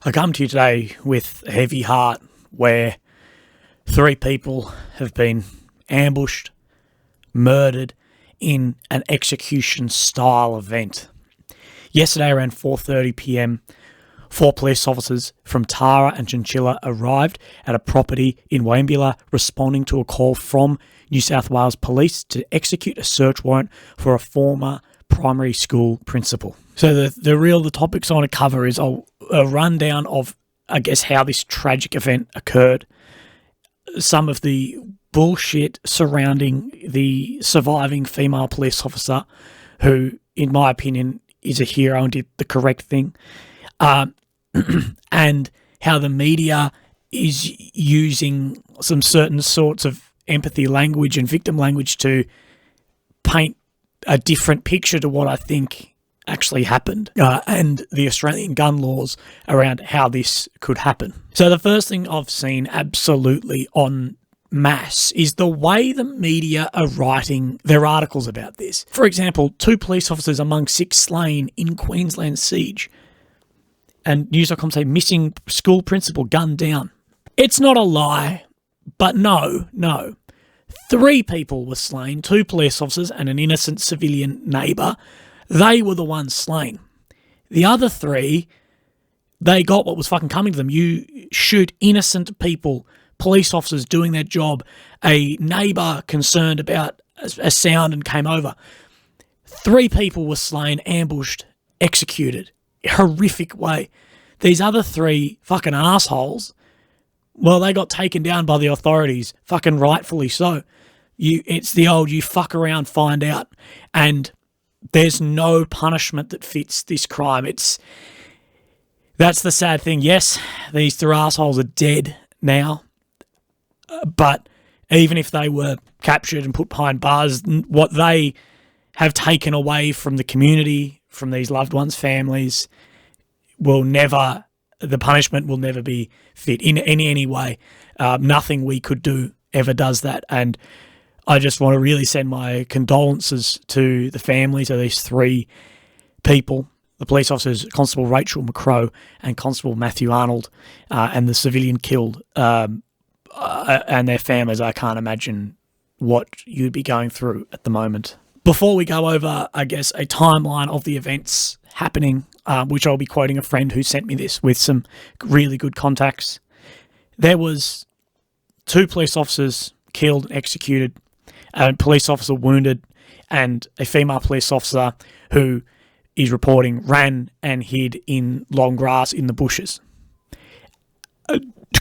I come to you today with a heavy heart where 3 people have been ambushed, murdered in an execution-style event. Yesterday around 4:30 p.m, 4 police officers from Tara and Chinchilla arrived at a property in Wieambilla responding to a call from New South Wales Police to execute a search warrant for a former primary school principal. So the topics I want to cover is a rundown of, I guess, how this tragic event occurred, some of the bullshit surrounding the surviving female police officer who, in my opinion, is a hero and did the correct thing, and how the media is using some certain sorts of empathy language and victim language to paint a different picture to what I think actually happened, and the Australian gun laws around how this could happen. So the first thing I've seen absolutely en masse is the way the media are writing their articles about this. For example, 2 police officers among 6 slain in Queensland siege, and News.com say missing school principal gunned down. It's not a lie, but no. 3 people were slain, 2 police officers and an innocent civilian neighbour. They were the ones slain. The other 3, they got what was fucking coming to them. You shoot innocent people, police officers doing their job, a neighbour concerned about a sound and came over. 3 people were slain, ambushed, executed. Horrific way. These other 3 fucking assholes, well, they got taken down by the authorities, fucking rightfully so. It's the old, you fuck around, find out. And there's no punishment that fits this crime. That's the sad thing. Yes, these 3 assholes are dead now, but even if they were captured and put behind bars, what they have taken away from the community, from these loved ones' families, the punishment will never be fit in any way. Nothing we could do ever does that. And I just want to really send my condolences to the families of these 3 people, the police officers, Constable Rachel McCrow and Constable Matthew Arnold, and the civilian killed, and their families. I can't imagine what you'd be going through at the moment. Before we go over, I guess, a timeline of the events happening, which I'll be quoting a friend who sent me this with some really good contacts. There was 2 police officers killed and executed, a police officer wounded, and a female police officer who is reporting ran and hid in long grass in the bushes.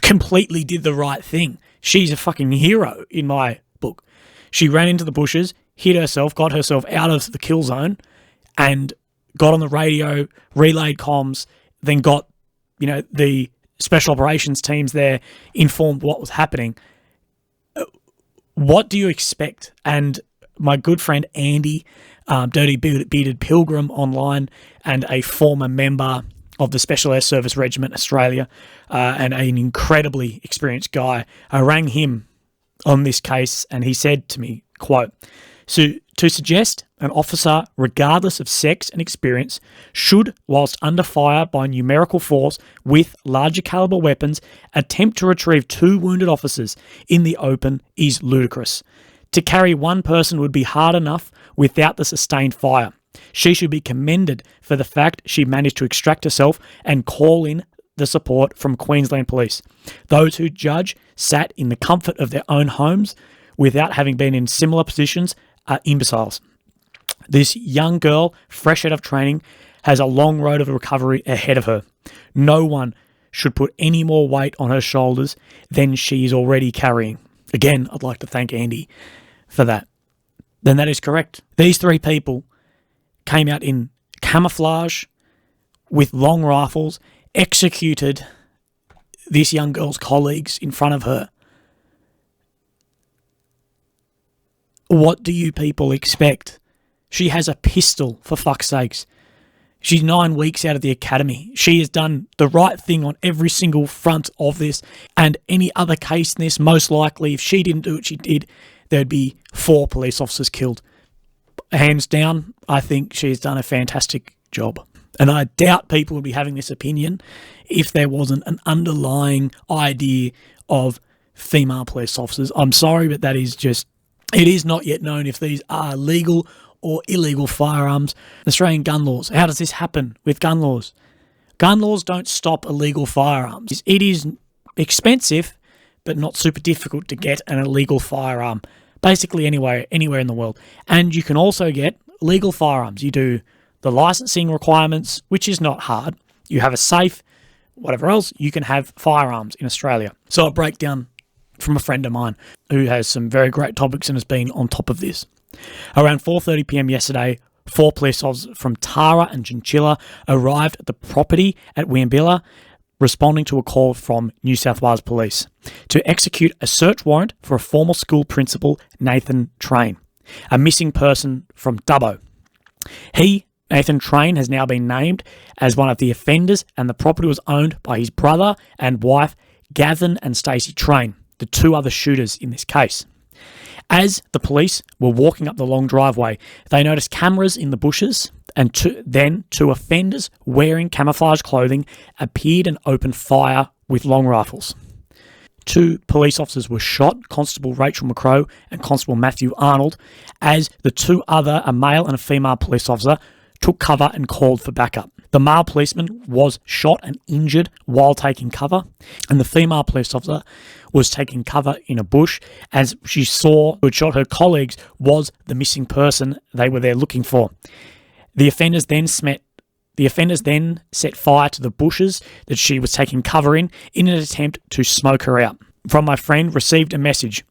Completely did the right thing. She's a fucking hero in my book. She ran into the bushes, hid herself, got herself out of the kill zone, and got on the radio, relayed comms, then got, the special operations teams there, informed what was happening. What do you expect? And my good friend Andy, Dirty Bearded Pilgrim online, and a former member of the Special Air Service Regiment Australia, and an incredibly experienced guy, I rang him on this case, and he said to me, quote, "So to suggest an officer, regardless of sex and experience, should, whilst under fire by numerical force with larger caliber weapons, attempt to retrieve 2 wounded officers in the open is ludicrous. To carry 1 person would be hard enough without the sustained fire. She should be commended for the fact she managed to extract herself and call in the support from Queensland Police. Those who judge sat in the comfort of their own homes without having been in similar positions are imbeciles. This young girl, fresh out of training, has a long road of recovery ahead of her. No one should put any more weight on her shoulders than she is already carrying." Again, I'd like to thank Andy for that. Then that is correct. These 3 people came out in camouflage with long rifles, executed this young girl's colleagues in front of her. What do you people expect? She has a pistol, for fuck's sakes. She's 9 weeks out of the academy. She has done the right thing on every single front of this, and any other case in this, most likely, if she didn't do what she did, there'd be 4 police officers killed. Hands down, I think she's done a fantastic job. And I doubt people would be having this opinion if there wasn't an underlying idea of female police officers. I'm sorry, but that is just, it is not yet known if these are legal or illegal firearms. Australian gun laws. How does this happen with gun laws? Gun laws don't stop illegal firearms. It is expensive, but not super difficult to get an illegal firearm, basically anywhere in the world. And you can also get legal firearms. You do the licensing requirements, which is not hard. You have a safe, whatever else, you can have firearms in Australia. So a breakdown from a friend of mine who has some very great topics and has been on top of this. Around 4:30 p.m. yesterday, 4 police officers from Tara and Chinchilla arrived at the property at Wieambilla, responding to a call from New South Wales Police to execute a search warrant for a former school principal, Nathaniel Train, a missing person from Dubbo. Nathaniel Train, has now been named as one of the offenders, and the property was owned by his brother and wife, Gareth and Stacey Train, the 2 other shooters in this case. As the police were walking up the long driveway, they noticed cameras in the bushes, and then 2 offenders wearing camouflage clothing appeared and opened fire with long rifles. 2 police officers were shot, Constable Rachel McCrow and Constable Matthew Arnold, as the 2 other, a male and a female police officer, took cover and called for backup. The male policeman was shot and injured while taking cover, and the female police officer was taking cover in a bush as she saw who had shot her colleagues was the missing person they were there looking for. The offenders then set fire to the bushes that she was taking cover in an attempt to smoke her out. From my friend, received a message.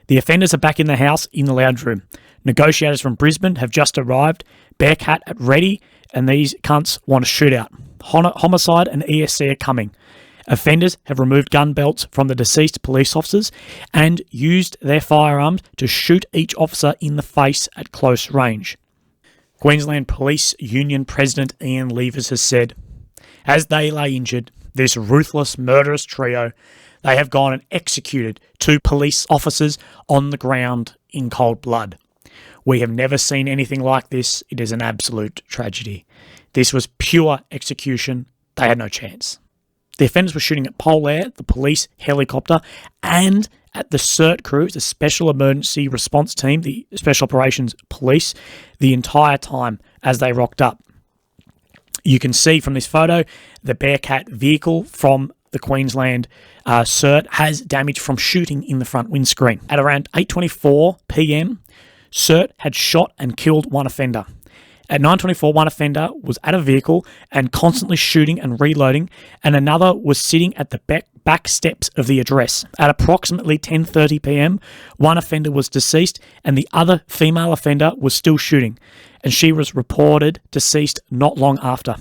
The offenders are back in the house in the lounge room. Negotiators from Brisbane have just arrived. Bearcat at ready, and these cunts want a shootout. Homicide and ESC are coming. Offenders have removed gun belts from the deceased police officers and used their firearms to shoot each officer in the face at close range. Queensland Police Union President Ian Levers has said, as they lay injured, this ruthless, murderous trio, they have gone and executed 2 police officers on the ground in cold blood. We have never seen anything like this. It is an absolute tragedy. This was pure execution. They had no chance. The offenders were shooting at Polair, the police helicopter, and at the SERT crew, the Special Emergency Response Team, the Special Operations Police, the entire time as they rocked up. You can see from this photo the Bearcat vehicle from the Queensland SERT has damage from shooting in the front windscreen. At around 8:24 p.m, SERT had shot and killed 1 offender. At 9:24, 1 offender was at a vehicle and constantly shooting and reloading, and another was sitting at the back steps of the address. At approximately 10:30 p.m, 1 offender was deceased, and the other female offender was still shooting, and she was reported deceased not long after.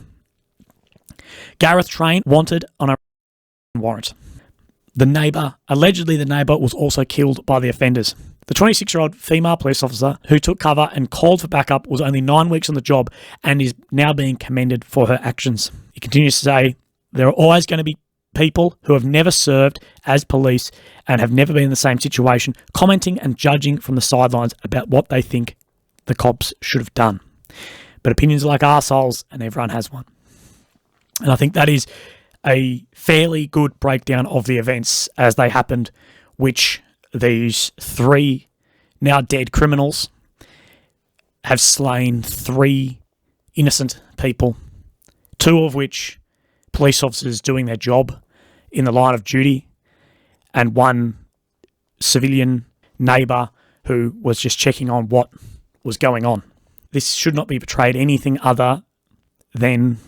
Gareth Train wanted on a warrant. Allegedly the neighbour was also killed by the offenders. The 26-year-old female police officer who took cover and called for backup was only 9 weeks on the job and is now being commended for her actions. He continues to say, there are always going to be people who have never served as police and have never been in the same situation, commenting and judging from the sidelines about what they think the cops should have done. But opinions are like arseholes, and everyone has one. And I think that is a fairly good breakdown of the events as they happened, which these 3 now dead criminals have slain 3 innocent people, 2 of which police officers doing their job in the line of duty, and 1 civilian neighbour who was just checking on what was going on. This should not be portrayed anything other than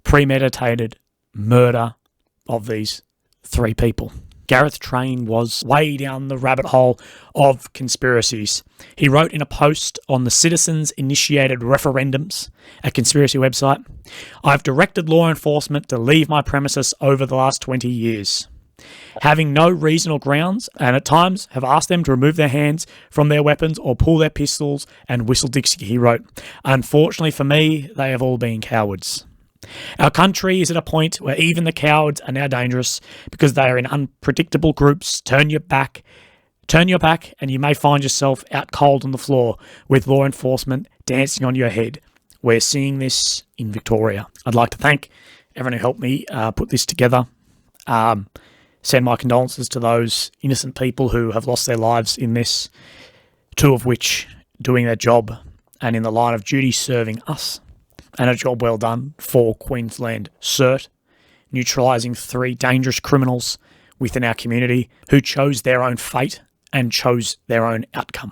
premeditated murder of these 3 people. Gareth Train was way down the rabbit hole of conspiracies. He wrote in a post on the Citizens-Initiated Referendums, a conspiracy website, I've directed law enforcement to leave my premises over the last 20 years, having no reason or grounds, and at times have asked them to remove their hands from their weapons or pull their pistols and whistle Dixie, he wrote. Unfortunately for me, they have all been cowards. Our country is at a point where even the cowards are now dangerous because they are in unpredictable groups. Turn your back, and you may find yourself out cold on the floor with law enforcement dancing on your head. we're seeing this in Victoria. I'd like to thank everyone who helped me put this together. Send my condolences to those innocent people who have lost their lives in this, 2 of which doing their job and in the line of duty serving us, and a job well done for Queensland SERT, neutralising 3 dangerous criminals within our community who chose their own fate and chose their own outcome.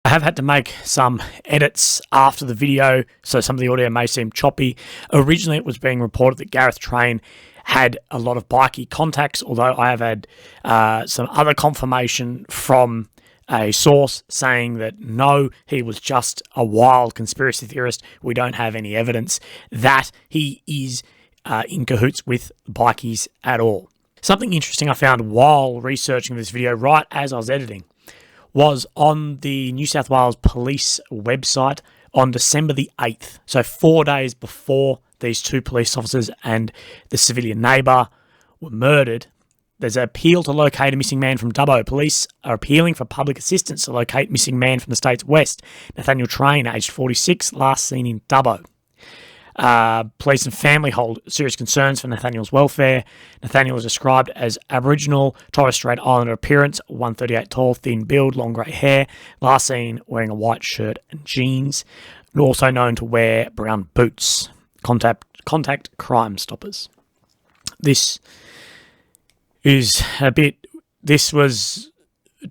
I have had to make some edits after the video, so some of the audio may seem choppy. Originally, it was being reported that Gareth Train had a lot of bikie contacts, although I have had some other confirmation from a source saying that no, he was just a wild conspiracy theorist. We don't have any evidence that he is in cahoots with bikies at all. Something interesting I found while researching this video, right as I was editing, was on the New South Wales Police website on December the 8th, so 4 days before these 2 police officers and the civilian neighbour were murdered. There's an appeal to locate a missing man from Dubbo. Police are appealing for public assistance to locate missing man from the state's west. Nathaniel Train, aged 46, last seen in Dubbo. Police and family hold serious concerns for Nathaniel's welfare. Nathaniel is described as Aboriginal, Torres Strait Islander appearance, 138 tall, thin build, long grey hair, last seen wearing a white shirt and jeans, also known to wear brown boots. Contact Crime Stoppers. This was,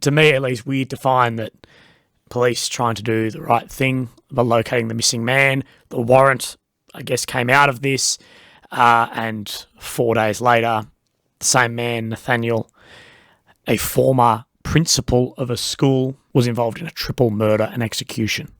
to me at least, weird to find that police trying to do the right thing by locating the missing man. The warrant, I guess, came out of this, and 4 days later, the same man, Nathaniel, a former principal of a school, was involved in a triple murder and execution.